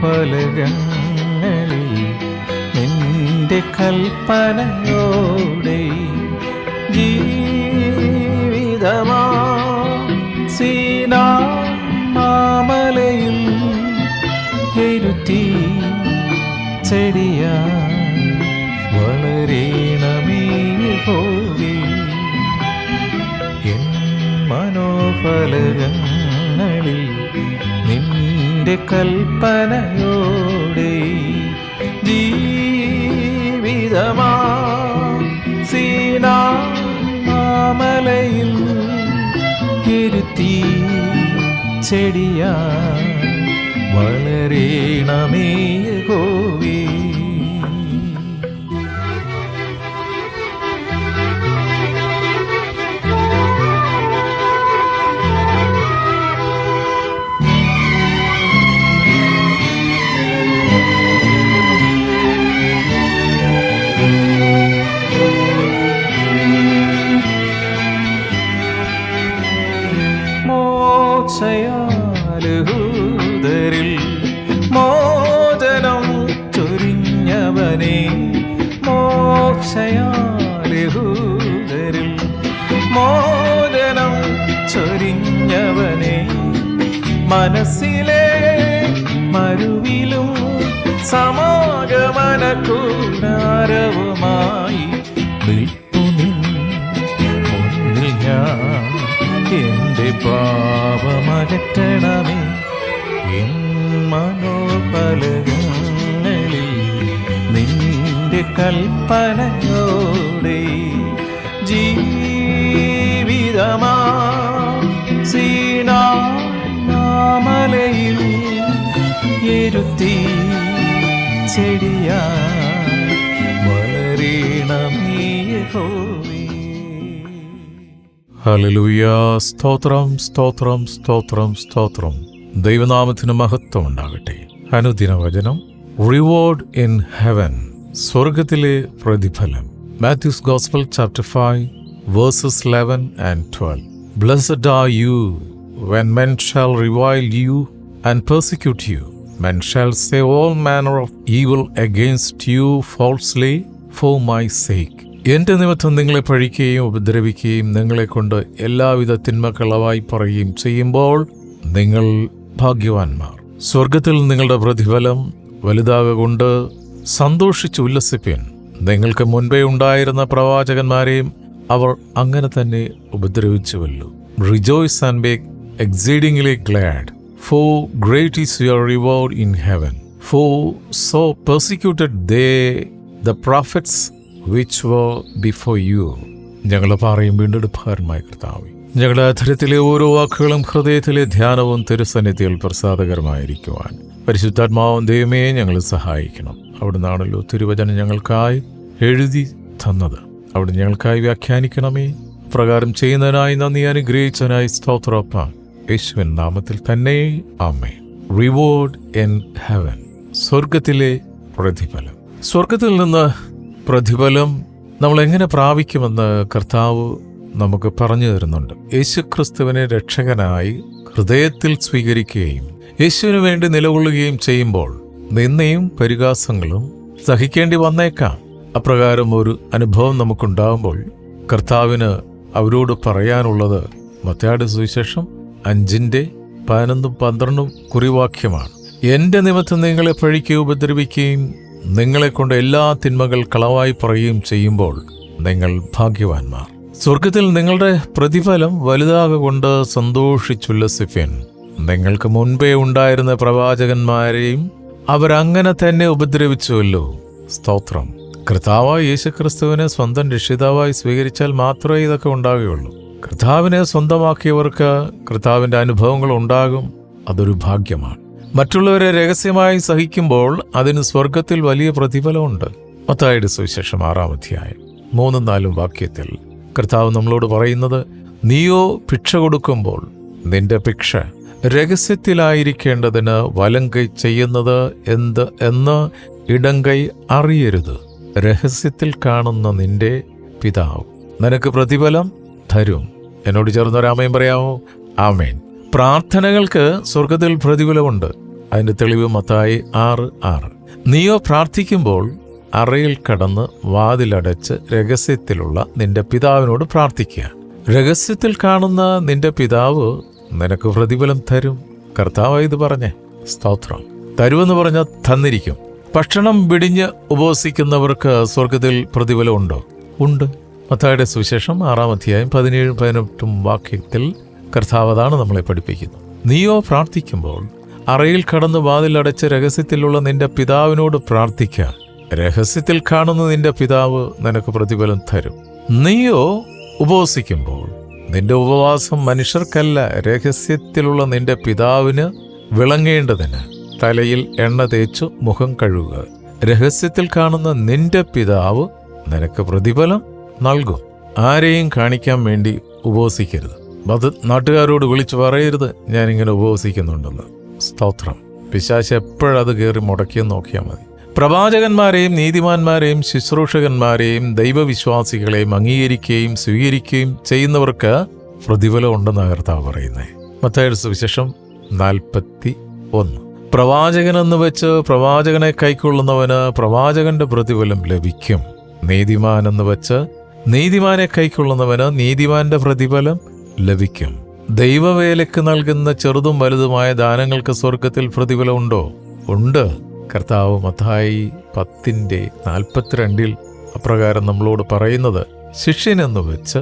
മനോഫലകങ്ങളിൽ നിന്റെ കൽപ്പനയോടെ ജീവിതമാ സീനായി മാമലയിൽ എരുത്തി ചെടിയായി വളരേണമേ യഹോവേ. എൻ മനോഫലകങ്ങളിൽ നിന്റെ കൽപ്പനയോടെ ജീവിതമാ സീനായി മാമലയിൽ എരുത്തി ചെടിയായി വളരേണമേ യഹോവേ. മോക്ഷയാലുദരിൽ മോചനം ചൊരിഞ്ഞവനെ, മോക്ഷയാലുദരിൽ മോചനം ചൊരിഞ്ഞവനെ, മനസ്സിലെ മരുവിലും സമാഗമന കൂടാരവുമായി നിൽപ്പുനിൻ മുന്നിൽ ഞാൻ. എന്റെ പാപമകറ്റണമേ, എൻ മനോഫലകങ്ങളിൽ നിന്റെ കൽപ്പനയോടെ ജീവിതമാ സീനായി മാമലയിൽ എരുത്തി ചെടിയായി വളരേണമേ യഹോവേ. ഹല്ലേലൂയ. സ്തോത്രം, സ്തോത്രം, സ്തോത്രം, സ്തോത്രം. ദൈവനാമത്തിന് മഹത്വം ഉണ്ടാകട്ടെ. അനുദിന വചനം, റിവാർഡ് ഇൻ ഹെവൻ, സ്വർഗത്തിലെ പ്രതിഫലം. Mathews gospel chapter 5 verses 11 and 12. Blessed are you when men shall revile you and persecute you. Men shall say all manner of evil against you falsely for my sake. എന്റെ നിമിത്തം നിങ്ങളെ പഴിക്കുകയും ഉപദ്രവിക്കുകയും നിങ്ങളെ കൊണ്ട് എല്ലാവിധ തിന്മകളവായി പറയുകയും ചെയ്യുമ്പോൾ നിങ്ങൾ ഭാഗ്യവാന്മാർ. സ്വർഗത്തിൽ നിങ്ങളുടെ പ്രതിഫലം വലുതാകൊണ്ട് സന്തോഷിച്ച് ഉല്ലസിപ്പിൻ. നിങ്ങൾക്ക് മുൻപേ ഉണ്ടായിരുന്ന പ്രവാചകന്മാരെയും അവർ അങ്ങനെ തന്നെ ഉപദ്രവിച്ചുവല്ലോ. Rejoice and be exceedingly glad, for great is your reward in heaven. For so persecuted they the prophets which were before you. ഞങ്ങളുടെ പാറയും വീണ്ടെടുപ്പുകാരനുമായ കർത്താവേ, ഞങ്ങളുടെ അധരത്തിലെ ഓരോ വാക്കുകളും ഹൃദയത്തിലെ ധ്യാനവും തിരുസന്നിധിയിൽ പ്രസാദകരമായിരിക്കുവാൻ പരിശുദ്ധാത്മാവും ദൈവമേ ഞങ്ങളെ സഹായിക്കണം. അവിടുന്നാണല്ലോ തിരുവചനം ഞങ്ങൾക്കായി എഴുതി തന്നത്. അവിടെ ഞങ്ങൾക്കായി വ്യാഖ്യാനിക്കണമേ. പ്രകാരം ചെയ്യുന്നതിനായി നന്ദി, അനുഗ്രഹിച്ചതിനായി സ്തോത്രപ്പ. യേശുവിൻ നാമത്തിൽ തന്നെ ആമേൻ. റിവാർഡ് ഇൻ ഹെവൻ, സ്വർഗത്തിലെ പ്രതിഫലം. സ്വർഗത്തിൽ നിന്ന് പ്രതിഫലം നമ്മൾ എങ്ങനെ പ്രാപിക്കുമെന്ന് കർത്താവ് നമുക്ക് പറഞ്ഞു തരുന്നുണ്ട്. യേശുക്രിസ്തുവിനെ രക്ഷകനായി ഹൃദയത്തിൽ സ്വീകരിക്കുകയും യേശുവിന് വേണ്ടി നിലകൊള്ളുകയും ചെയ്യുമ്പോൾ നിന്ദയും പരിഹാസങ്ങളും സഹിക്കേണ്ടി വന്നേക്കാം. അപ്രകാരം ഒരു അനുഭവം നമുക്കുണ്ടാകുമ്പോൾ കർത്താവിന് അവരോട് പറയാനുള്ളത് മത്തായിയുടെ സുവിശേഷം 5:11-12 കുറിവാക്യമാണ്. എന്റെ നിമിത്തം നിങ്ങളെ പഴിക്കുകയും ഉപദ്രവിക്കുകയും നിങ്ങളെ കൊണ്ട് എല്ലാ തിന്മകൾ കളവായി പറയുകയും ചെയ്യുമ്പോൾ നിങ്ങൾ ഭാഗ്യവാന്മാർ. സ്വർഗത്തിൽ നിങ്ങളുടെ പ്രതിഫലം വലുതാകൊണ്ട് സന്തോഷിച്ചുല്ലസിപ്പിൻ. നിങ്ങൾക്ക് മുൻപേ ഉണ്ടായിരുന്ന പ്രവാചകന്മാരെയും അവരങ്ങനെ തന്നെ ഉപദ്രവിച്ചുവല്ലോ. സ്തോത്രം. കർത്താവായ യേശുക്രിസ്തുവിനെ സ്വന്തം രക്ഷിതാവായി സ്വീകരിച്ചാൽ മാത്രമേ ഇതൊക്കെ ഉണ്ടാകുകയുള്ളൂ. കർത്താവിനെ സ്വന്തമാക്കിയവർക്ക് കർത്താവിൻ്റെ അനുഭവങ്ങൾ ഉണ്ടാകും. അതൊരു ഭാഗ്യമാണ്. മറ്റുള്ളവരെ രഹസ്യമായി സഹിക്കുമ്പോൾ അതിന് സ്വർഗത്തിൽ വലിയ പ്രതിഫലമുണ്ട്. മത്തായിയുടെ സുവിശേഷം 6-3-4 വാക്യത്തിൽ കർത്താവ് നമ്മളോട് പറയുന്നത്, നീയോ ഭിക്ഷ കൊടുക്കുമ്പോൾ നിന്റെ ഭിക്ഷ രഹസ്യത്തിലായിരിക്കേണ്ടതിന് വലങ്കൈ ചെയ്യുന്നത് എന്ത് എന്ന് ഇടങ്കൈ അറിയരുത്. രഹസ്യത്തിൽ കാണുന്ന നിന്റെ പിതാവ് നിനക്ക് പ്രതിഫലം തരും. എന്നോട് ചേർന്നൊരാമേൻ പറയാമോ? ആമേൻ. പ്രാർത്ഥനകൾക്ക് സ്വർഗത്തിൽ പ്രതിഫലമുണ്ട്. അതിൻ്റെ തെളിവ് മത്തായി 6:6. നീയോ പ്രാർത്ഥിക്കുമ്പോൾ അറയിൽ കടന്ന് വാതിലടച്ച് രഹസ്യത്തിലുള്ള നിന്റെ പിതാവിനോട് പ്രാർത്ഥിക്കുക. രഹസ്യത്തിൽ കാണുന്ന നിന്റെ പിതാവ് നിനക്ക് പ്രതിഫലം തരും. കർത്താവ് ഇത് പറഞ്ഞേ. സ്തോത്രം. തരുമെന്ന് പറഞ്ഞാൽ തന്നിരിക്കും. ഭക്ഷണം പിടിഞ്ഞ് ഉപവസിക്കുന്നവർക്ക് സ്വർഗത്തിൽ പ്രതിഫലം ഉണ്ടോ? ഉണ്ട്. മത്തായിയുടെ സുവിശേഷം 6:17-18 വാക്യത്തിൽ കർത്താവ് അതാണ് നമ്മളെ പഠിപ്പിക്കുന്നത്. നീയോ പ്രാർത്ഥിക്കുമ്പോൾ അറയിൽ കടന്ന് വാതിലടച്ച് രഹസ്യത്തിലുള്ള നിന്റെ പിതാവിനോട് പ്രാർത്ഥിക്കുക. രഹസ്യത്തിൽ കാണുന്ന നിന്റെ പിതാവ് നിനക്ക് പ്രതിഫലം തരും. നീയോ ഉപവസിക്കുമ്പോൾ നിന്റെ ഉപവാസം മനുഷ്യർക്കല്ല, രഹസ്യത്തിലുള്ള നിന്റെ പിതാവിന് വിളങ്ങേണ്ടതിന് തലയിൽ എണ്ണ തേച്ചു മുഖം കഴുകുക. രഹസ്യത്തിൽ കാണുന്ന നിന്റെ പിതാവ് നിനക്ക് പ്രതിഫലം നൽകും. ആരെയും കാണിക്കാൻ വേണ്ടി ഉപവസിക്കരുത്. അത് നാട്ടുകാരോട് വിളിച്ചു പറയരുത് ഞാനിങ്ങനെ ഉപവസിക്കുന്നുണ്ടെന്ന്. സ്തോത്രം. പിശാച് എപ്പോഴത് കയറി മുടക്കിയെന്ന് നോക്കിയാൽ മതി. പ്രവാചകന്മാരെയും നീതിമാന്മാരെയും ശുശ്രൂഷകന്മാരെയും ദൈവവിശ്വാസികളെയും അംഗീകരിക്കുകയും സ്വീകരിക്കുകയും ചെയ്യുന്നവർക്ക് പ്രതിഫലം ഉണ്ടെന്ന് കർത്താവ് പറയുന്നത്. മത്തായിയുടെ സുവിശേഷം 41. പ്രവാചകനെന്ന് വെച്ച് പ്രവാചകനെ കൈക്കൊള്ളുന്നവന് പ്രവാചകന്റെ പ്രതിഫലം ലഭിക്കും. നീതിമാനെന്ന് വെച്ച് നീതിമാനെ കൈക്കൊള്ളുന്നവന് നീതിമാന്റെ പ്രതിഫലം ലഭിക്കും. ദൈവവേലയ്ക്ക് നൽകുന്ന ചെറുതും വലുതുമായ ദാനങ്ങൾക്ക് സ്വർഗത്തിൽ പ്രതിഫലം ഉണ്ടോ? ഉണ്ട്. കർത്താവ് മത്തായി 10:42 അപ്രകാരം നമ്മളോട് പറയുന്നത്, ശിഷ്യനെന്ന് വെച്ച്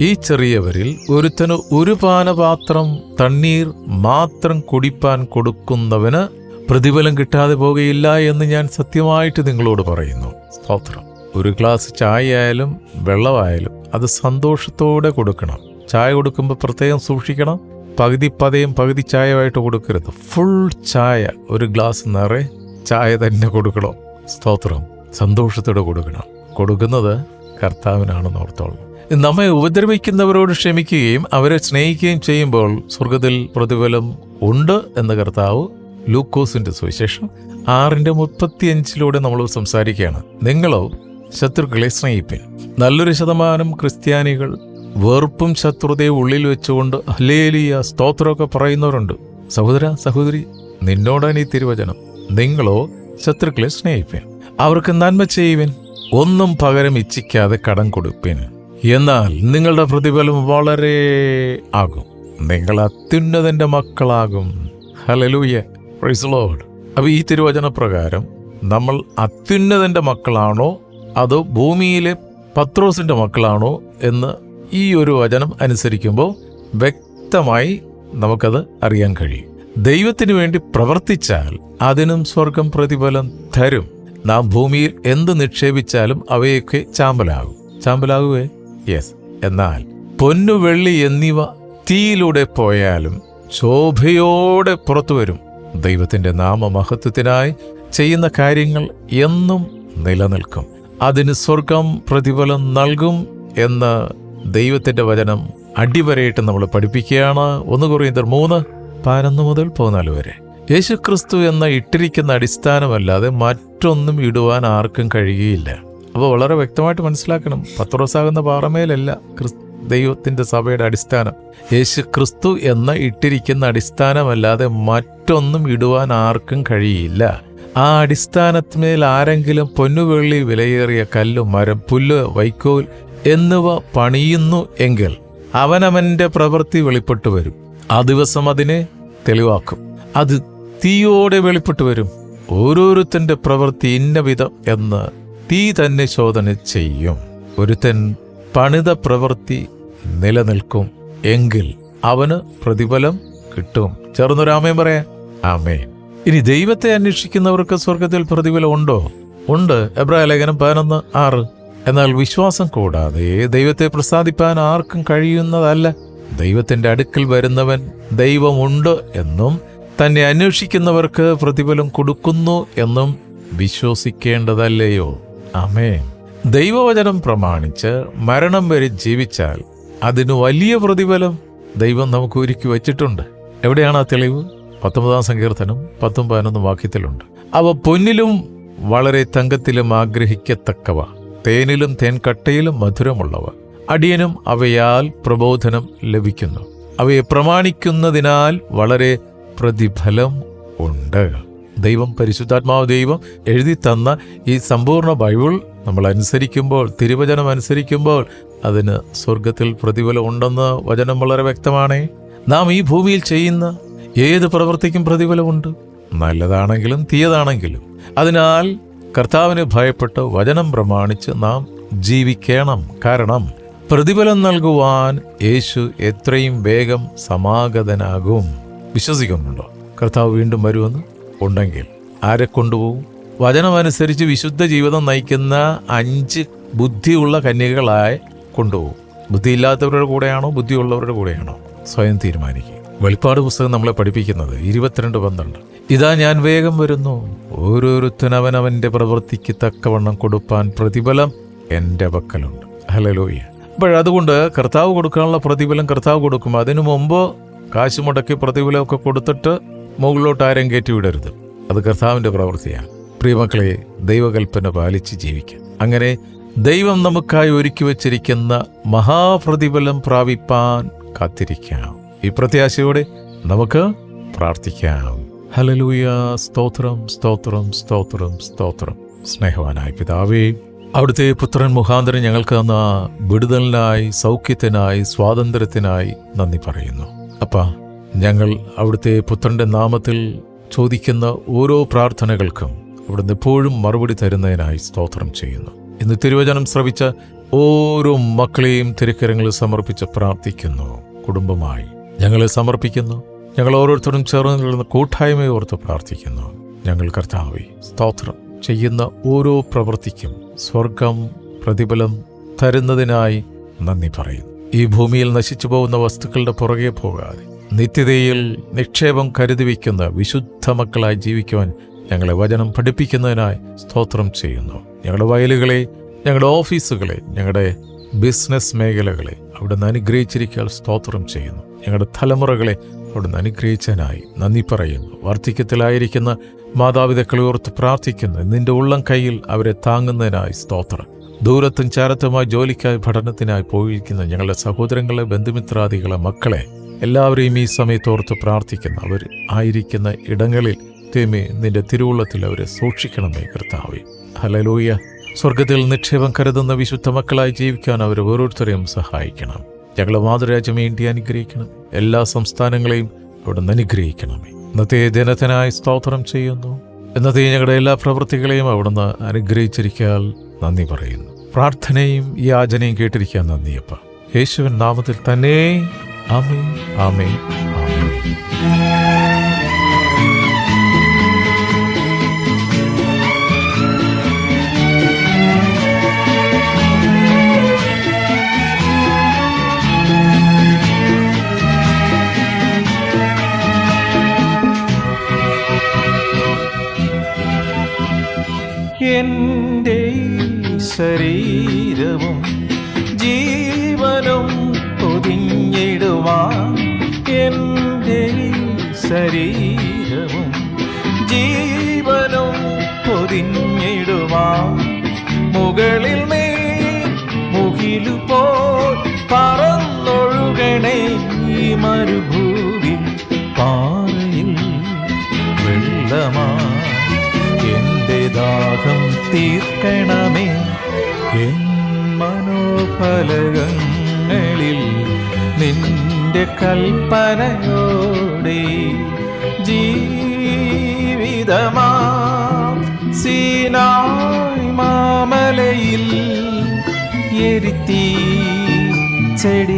ഈ ചെറിയവരിൽ ഒരുത്തന് ഒരു പാനപാത്രം തണ്ണീർ മാത്രം കുടിപ്പാൻ കൊടുക്കുന്നവന് പ്രതിഫലം കിട്ടാതെ പോകുകയില്ല എന്ന് ഞാൻ സത്യമായിട്ട് നിങ്ങളോട് പറയുന്നു. സ്തോത്രം. ഒരു ഗ്ലാസ് ചായ ആയാലും വെള്ളമായാലും അത് സന്തോഷത്തോടെ കൊടുക്കണം. ചായ കൊടുക്കുമ്പോൾ പ്രത്യേകം സൂക്ഷിക്കണം. പകുതി പതയും പകുതി ചായമായിട്ട് കൊടുക്കരുത്. ഫുൾ ചായ, ഒരു ഗ്ലാസ് നിറയെ ചായ തന്നെ കൊടുക്കണം. സ്തോത്രം. സന്തോഷത്തോടെ കൊടുക്കണം. കൊടുക്കുന്നത് കർത്താവിനാണെന്ന് ഓർത്തോളൂ. നമ്മെ ഉപദ്രവിക്കുന്നവരോട് ക്ഷമിക്കുകയും അവരെ സ്നേഹിക്കുകയും ചെയ്യുമ്പോൾ സ്വർഗത്തിൽ പ്രതിഫലം ഉണ്ട് എന്ന് കർത്താവ് ലൂക്കോസിന്റെ സുവിശേഷം 6:35 നമ്മൾ സംസാരിക്കുകയാണ്. നിങ്ങളോ ശത്രുക്കളെ സ്നേഹിപ്പിൻ. നല്ലൊരു ശതമാനം ക്രിസ്ത്യാനികൾ വെറുപ്പും ശത്രുതയും ഉള്ളിൽ വെച്ചുകൊണ്ട് ഹല്ലേലൂയ സ്തോത്രമൊക്കെ പറയുന്നവരുണ്ട്. സഹോദര സഹോദരി, നിന്നോടാണ് ഈ തിരുവചനം. നിങ്ങളോ ശത്രുക്കളെ സ്നേഹിപ്പിൻ, അവർക്ക് നന്മ ചെയ്യുവിൻ, ഒന്നും പകരം ഇച്ഛിക്കാതെ കടം കൊടുപ്പിൻ. എന്നാൽ നിങ്ങളുടെ പ്രതിഫലം വളരെ ആകും, നിങ്ങൾ അത്യുന്നതന്റെ മക്കളാകും. Hallelujah, praise the Lord. അപ്പോൾ ഈ തിരുവചന പ്രകാരം നമ്മൾ അത്യുന്നതന്റെ മക്കളാണോ അതോ ഭൂമിയിലെ പത്രോസിന്റെ മക്കളാണോ എന്ന് ഈ ഒരു വചനം അനുസരിക്കുമ്പോൾ വ്യക്തമായി നമുക്കത് അറിയാൻ കഴിയും. ദൈവത്തിന് വേണ്ടി പ്രവർത്തിച്ചാൽ അതിനും സ്വർഗം പ്രതിഫലം തരും. നാം ഭൂമിയിൽ എന്ത് നിക്ഷേപിച്ചാലും അവയൊക്കെ ചാമ്പലാകുവേ. യെസ്. എന്നാൽ പൊന്നു വെള്ളി എന്നിവ തീയിലൂടെ പോയാലും ശോഭയോടെ പുറത്തു വരും. ദൈവത്തിന്റെ നാമമഹത്വത്തിനായി ചെയ്യുന്ന കാര്യങ്ങൾ എന്നും നിലനിൽക്കും. അതിന് സ്വർഗം പ്രതിഫലം നൽകും എന്ന് ദൈവത്തിന്റെ വചനം അടിവരയിട്ട് നമ്മൾ പഠിപ്പിക്കുകയാണ്. 1 കൊരിന്ത്യർ 3:11-14 വരെ. യേശുക്രിസ്തു എന്ന ഇട്ടിരിക്കുന്ന അടിസ്ഥാനമല്ലാതെ മറ്റൊന്നും ഇടുവാൻ ആർക്കും കഴിയുകയില്ല. അപ്പോൾ വളരെ വ്യക്തമായിട്ട് മനസ്സിലാക്കണം. പത്രോസാകുന്ന പാറമേലല്ല ദൈവത്തിന്റെ സഭയുടെ അടിസ്ഥാനം. യേശുക്രിസ്തു എന്ന ഇട്ടിരിക്കുന്ന അടിസ്ഥാനമല്ലാതെ മറ്റൊന്നും ഇടുവാൻ ആർക്കും കഴിയില്ല. ആ അടിസ്ഥാനത്തിന്മേൽ ആരെങ്കിലും പൊന്നുവെള്ളി വിലയേറിയ കല്ല്, മരം, പുല്ല്, വൈക്കോൽ എന്നിവ പണിയുന്നു എങ്കിൽ അവനവന്റെ പ്രവൃത്തി വെളിപ്പെട്ടു വരും. ആ ദിവസം അതിനെ തെളിവാക്കും. അത് തീയോടെ വെളിപ്പെട്ടു വരും. ഓരോരുത്തന്റെ പ്രവൃത്തി ഇന്ന വിധം എന്ന് തീ തന്നെ ശോധന ചെയ്യും. ഒരുത്തൻ പണിത പ്രവൃത്തി നിലനിൽക്കും എങ്കിൽ അവന് പ്രതിഫലം കിട്ടും. ചേർന്നൊരാമേൻ പറയാം. ആമേൻ. ഇനി ദൈവത്തെ അന്വേഷിക്കുന്നവർക്ക് സ്വർഗത്തിൽ പ്രതിഫലം ഉണ്ടോ? ഉണ്ട്. എബ്രായലേഖനം 11:6. എന്നാൽ വിശ്വാസം കൂടാതെ ദൈവത്തെ പ്രസാദിപ്പാൻ ആർക്കും കഴിയുന്നതല്ല. ദൈവത്തിന്റെ അടുക്കൽ വരുന്നവൻ ദൈവമുണ്ട് എന്നും തന്നെ അന്വേഷിക്കുന്നവർക്ക് പ്രതിഫലം കൊടുക്കുന്നു എന്നും വിശ്വസിക്കേണ്ടതല്ലയോ? ആമേൻ. ദൈവവചനം പ്രമാണിച്ച് മരണം വരെ ജീവിച്ചാൽ അതിന് വലിയ പ്രതിഫലം ദൈവം നമുക്ക് ഒരുക്കി വച്ചിട്ടുണ്ട്. എവിടെയാണ് ആ തെളിവ്? 19-ാം സങ്കീർത്തനം 10-11 വാക്യത്തിലുണ്ട്. അവ പൊന്നിലും വളരെ തങ്കത്തിലും ആഗ്രഹിക്കത്തക്കവ, തേനിലും തേൻകട്ടയിലും മധുരമുള്ളവ. അടിയനും അവയാൽ പ്രബോധനം ലഭിക്കുന്നു. അവയെ പ്രമാണിക്കുന്നതിനാൽ വളരെ പ്രതിഫലം ഉണ്ട്. ഉണ്ട്. ദൈവം, പരിശുദ്ധാത്മാവ് ദൈവം എഴുതി തന്ന ഈ സമ്പൂർണ്ണ ബൈബിൾ നമ്മൾ അനുസരിക്കുമ്പോൾ, തിരുവചനം അനുസരിക്കുമ്പോൾ അതിന് സ്വർഗത്തിൽ പ്രതിഫലം ഉണ്ടെന്ന് വചനം വളരെ വ്യക്തമാണേ. നാം ഈ ഭൂമിയിൽ ചെയ്യുന്ന ഏത് പ്രവൃത്തിക്കും പ്രതിഫലമുണ്ട്, നല്ലതാണെങ്കിലും തീയതാണെങ്കിലും. അതിനാൽ കർത്താവിനെ ഭയപ്പെട്ട് വചനം പ്രമാണിച്ച് നാം ജീവിക്കണം. കാരണം പ്രതിഫലം നൽകുവാൻ യേശു എത്രയും വേഗം സമാഗതനാകും. വിശ്വസിക്കുന്നുണ്ടോ കർത്താവ് വീണ്ടും വരുമെന്ന്? ഉണ്ടെങ്കിൽ ആരെ കൊണ്ടുപോകും? വചനമനുസരിച്ച് വിശുദ്ധ ജീവിതം നയിക്കുന്ന 5 ബുദ്ധിയുള്ള കന്യകളായി കൊണ്ടുപോകും. ബുദ്ധിയില്ലാത്തവരുടെ കൂടെയാണോ ബുദ്ധിയുള്ളവരുടെ കൂടെയാണോ? സ്വയം തീരുമാനിക്കുക. വെളിപ്പാട് പുസ്തകം നമ്മളെ പഠിപ്പിക്കുന്നത് 22:12. ഇതാ ഞാൻ വേഗം വരുന്നു, ഓരോരുത്തനവനവന്റെ പ്രവൃത്തിക്ക് തക്കവണ്ണം കൊടുപ്പാൻ പ്രതിഫലം എൻ്റെ പക്കലുണ്ട്. ഹല്ലേലൂയ. അതുകൊണ്ട് കർത്താവ് കൊടുക്കാനുള്ള പ്രതിഫലം കർത്താവ് കൊടുക്കും. അതിനു മുമ്പ് കാശ് മുടക്കി പ്രതിഫലമൊക്കെ കൊടുത്തിട്ട് മുകളിലോട്ട് ആരും കയറ്റി വിടരുത്. അത് കർത്താവിൻ്റെ പ്രവൃത്തിയാണ്. പ്രിയമക്കളെ, ദൈവകൽപ്പന പാലിച്ച് ജീവിക്കാം. അങ്ങനെ ദൈവം നമുക്കായി ഒരുക്കി വച്ചിരിക്കുന്ന മഹാപ്രതിഫലം പ്രാപിപ്പാൻ കാത്തിരിക്കാം. ഈ പ്രത്യാശയോടെ നമുക്ക് പ്രാർത്ഥിക്കാം. ഹല്ലേലൂയ. സ്തോത്രം, സ്തോത്രം, സ്തോത്രം, സ്തോത്രം. സ്നേഹവാനായ പിതാവേ, അവിടുത്തെ പുത്രൻ മുഖാന്തരം ഞങ്ങൾക്ക് തന്ന വിടുതലിനായി, സൗഖ്യത്തിനായി, സ്വാതന്ത്ര്യത്തിനായി നന്ദി പറയുന്നു. അപ്പാ, ഞങ്ങൾ അവിടുത്തെ പുത്രന്റെ നാമത്തിൽ ചോദിക്കുന്ന ഓരോ പ്രാർത്ഥനകൾക്കും അവിടുന്ന് എപ്പോഴും മറുപടി തരുന്നതിനായി സ്തോത്രം ചെയ്യുന്നു. ഇന്ന് തിരുവചനം ശ്രവിച്ച ഓരോ മക്കളെയും തിരുക്കരങ്ങളിൽ സമർപ്പിച്ച് പ്രാർത്ഥിക്കുന്നു. കുടുംബമായി ഞങ്ങളെ സമർപ്പിക്കുന്നു. ഞങ്ങൾ ഓരോരുത്തരും ചേർന്ന് നിൽക്കുന്ന കൂട്ടായ്മയെ ഓർത്ത് പ്രാർത്ഥിക്കുന്നു. ഞങ്ങൾ കർത്താവേ, സ്തോത്രം ചെയ്യുന്ന ഓരോ പ്രവൃത്തിക്കും സ്വർഗം പ്രതിഫലം തരുന്നതിനായി നന്ദി പറയുന്നു. ഈ ഭൂമിയിൽ നശിച്ചു പോകുന്ന വസ്തുക്കളുടെ പുറകെ പോകാതെ നിത്യതയിൽ നിക്ഷേപം കരുതി വയ്ക്കുന്ന വിശുദ്ധ മക്കളായി ജീവിക്കുവാൻ ഞങ്ങളെ വചനം പഠിപ്പിക്കുന്നതിനായി സ്തോത്രം ചെയ്യുന്നു. ഞങ്ങളുടെ വയലുകളെ, ഞങ്ങളുടെ ഓഫീസുകളെ, ഞങ്ങളുടെ ബിസിനസ് മേഖലകളെ അവിടുന്ന് അനുഗ്രഹിച്ചിരിക്കാൻ സ്തോത്രം ചെയ്യുന്നു. ഞങ്ങളുടെ തലമുറകളെ അവിടുന്ന് അനുഗ്രഹിച്ചതിനായി നന്ദി പറയുന്നു. വാർദ്ധക്യത്തിലായിരിക്കുന്ന മാതാപിതാക്കളെ ഓർത്ത് പ്രാർത്ഥിക്കുന്നു. നിന്റെ ഉള്ളം കയ്യിൽ അവരെ താങ്ങുന്നതിനായി സ്തോത്രം. ദൂരത്തും ചാരത്തുമായി ജോലിക്കായി പഠനത്തിനായി പോയിരിക്കുന്ന ഞങ്ങളുടെ സഹോദരങ്ങളെ, ബന്ധുമിത്രാദികളെ, മക്കളെ എല്ലാവരെയും ഈ സമയത്തോർത്ത് പ്രാർത്ഥിക്കുന്നു. അവർ ആയിരിക്കുന്ന ഇടങ്ങളിൽ തേമേ നിന്റെ തിരുവുള്ളത്തിൽ അവരെ സൂക്ഷിക്കണമേ കർത്താവേ. ഹല്ലേലൂയ. സ്വർഗത്തിൽ നിക്ഷേപം കരുതുന്ന വിശുദ്ധ മക്കളായി ജീവിക്കാൻ അവരെ ഓരോരുത്തരെയും സഹായിക്കണം. ഞങ്ങളുടെ മാതൃരാജ്യം ഇന്ത്യ അനുഗ്രഹിക്കണം. എല്ലാ സംസ്ഥാനങ്ങളെയും അവിടുന്ന് അനുഗ്രഹിക്കണമേ. ഇന്നത്തെ ദിനത്തിനായി സ്തോത്രം ചെയ്യുന്നു. ഇന്നത്തെ ഞങ്ങളുടെ എല്ലാ പ്രവൃത്തികളെയും അവിടുന്ന് അനുഗ്രഹിച്ചിരിക്കാൻ നന്ദി പറയുന്നു. പ്രാർത്ഥനയും യാചനയും കേട്ടിരിക്കാൻ നന്ദിയപ്പ. യേശുവിൻ നാമത്തിൽ തന്നെ. ആമേൻ, ആമേൻ, ആമേൻ. എൻ്റെ ശരീരവും ജീവനും പൊതിഞ്ഞിടുവാൻ, എൻ്റെ ശരീരവും ജീവനും പൊതിഞ്ഞിടുവാൻ, മുകളിൽ നീ മുകിലുപോൽ പറന്നൊഴുകണേ ഈ മരുഭൂവിൽ, പാറയിൽ വെള്ളമാ എൻ്റെ ദാഹം തീർക്കണമേ. എൻ മനോഫലകങ്ങളിൽ നിന്റെ കൽപ്പനയോടെ ജീവിതമാ സീനായ് മാമലയിൽ എരിത്തീ ചെടി